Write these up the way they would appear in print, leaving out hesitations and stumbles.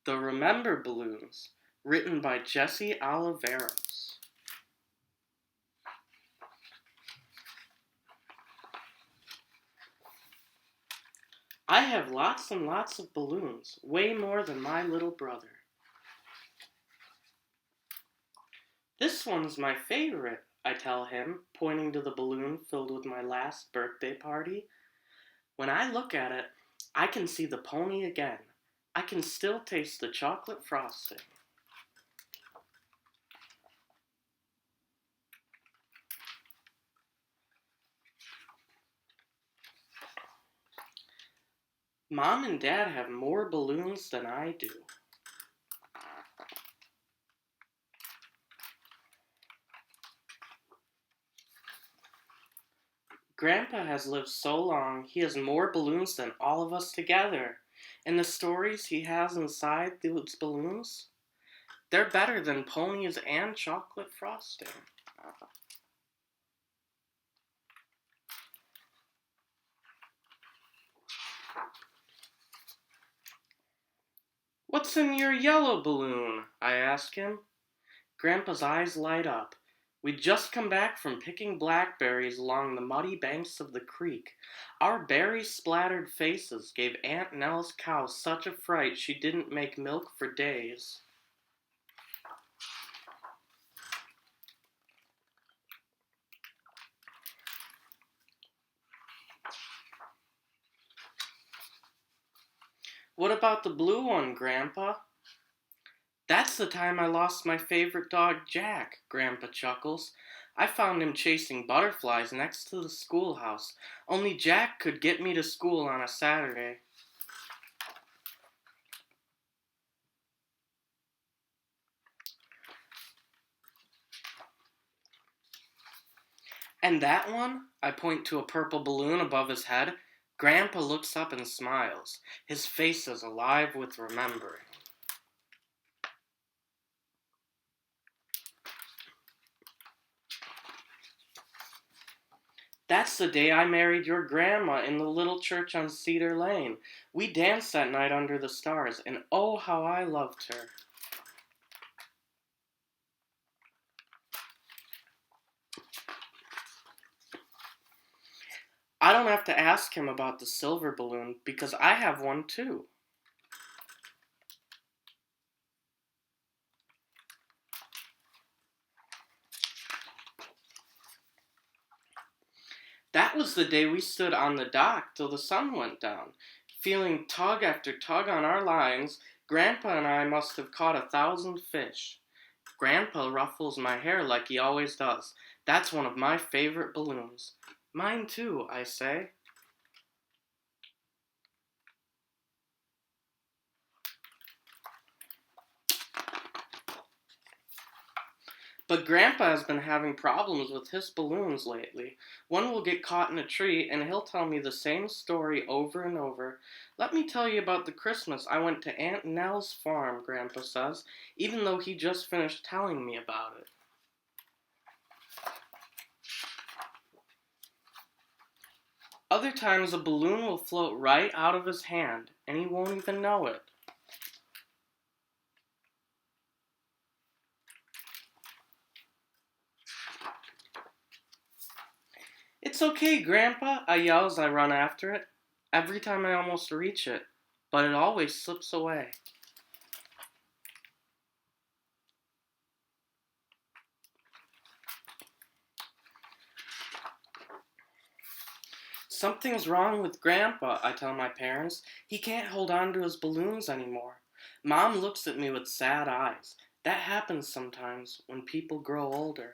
The Remember Balloons, written by Jesse Oliveros. I have lots and lots of balloons, way more than my little brother. This one's my favorite, I tell him, pointing to the balloon filled with my last birthday party. When I look at it, I can see the pony again. I can still taste the chocolate frosting. Mom and Dad have more balloons than I do. Grandpa has lived so long, he has more balloons than all of us together. And the stories he has inside those balloons, they're better than ponies and chocolate frosting. What's in your yellow balloon? I ask him. Grandpa's eyes light up. We'd just come back from picking blackberries along the muddy banks of the creek. Our berry-splattered faces gave Aunt Nell's cow such a fright she didn't make milk for days. What about the blue one, Grandpa? That's the time I lost my favorite dog, Jack, Grandpa chuckles. I found him chasing butterflies next to the schoolhouse. Only Jack could get me to school on a Saturday. And that one? I point to a purple balloon above his head. Grandpa looks up and smiles. His face is alive with remembering. That's the day I married your grandma in the little church on Cedar Lane. We danced that night under the stars, and oh, how I loved her. I don't have to ask him about the silver balloon because I have one too. That was the day we stood on the dock till the sun went down. Feeling tug after tug on our lines, Grandpa and I must have caught 1,000 fish. Grandpa ruffles my hair like he always does. That's one of my favorite balloons. Mine too, I say. But Grandpa has been having problems with his balloons lately. One will get caught in a tree and he'll tell me the same story over and over. Let me tell you about the Christmas I went to Aunt Nell's farm, Grandpa says, even though he just finished telling me about it. Other times a balloon will float right out of his hand and he won't even know it. It's okay, Grandpa, I yell as I run after it. Every time I almost reach it, but it always slips away. Something's wrong with Grandpa, I tell my parents. He can't hold on to his balloons anymore. Mom looks at me with sad eyes. That happens sometimes when people grow older.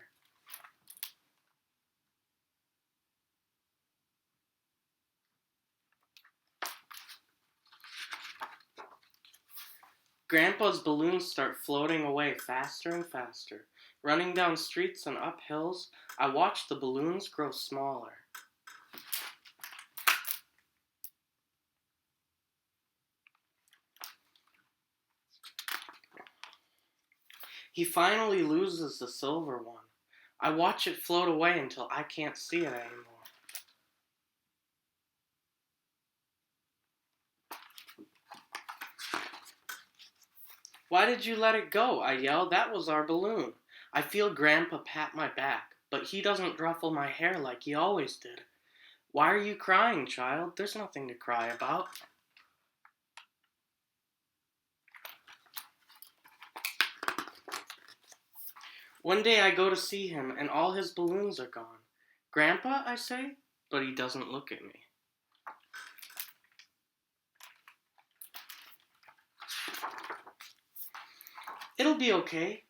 Grandpa's balloons start floating away faster and faster. Running down streets and up hills, I watch the balloons grow smaller. He finally loses the silver one. I watch it float away until I can't see it anymore. Why did you let it go? I yelled. That was our balloon. I feel Grandpa pat my back, but he doesn't ruffle my hair like he always did. Why are you crying, child? There's nothing to cry about. One day I go to see him and all his balloons are gone. Grandpa, I say, but he doesn't look at me. It'll be okay,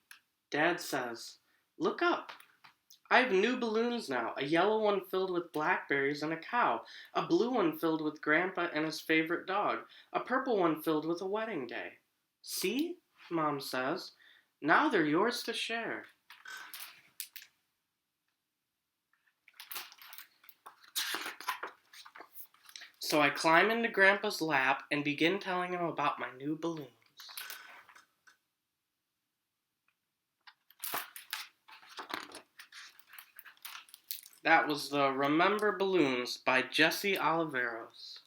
Dad says. Look up. I have new balloons now. A yellow one filled with blackberries and a cow. A blue one filled with Grandpa and his favorite dog. A purple one filled with a wedding day. See? Mom says. Now they're yours to share. So I climb into Grandpa's lap and begin telling him about my new balloons. That was the Remember Balloons by Jesse Oliveros.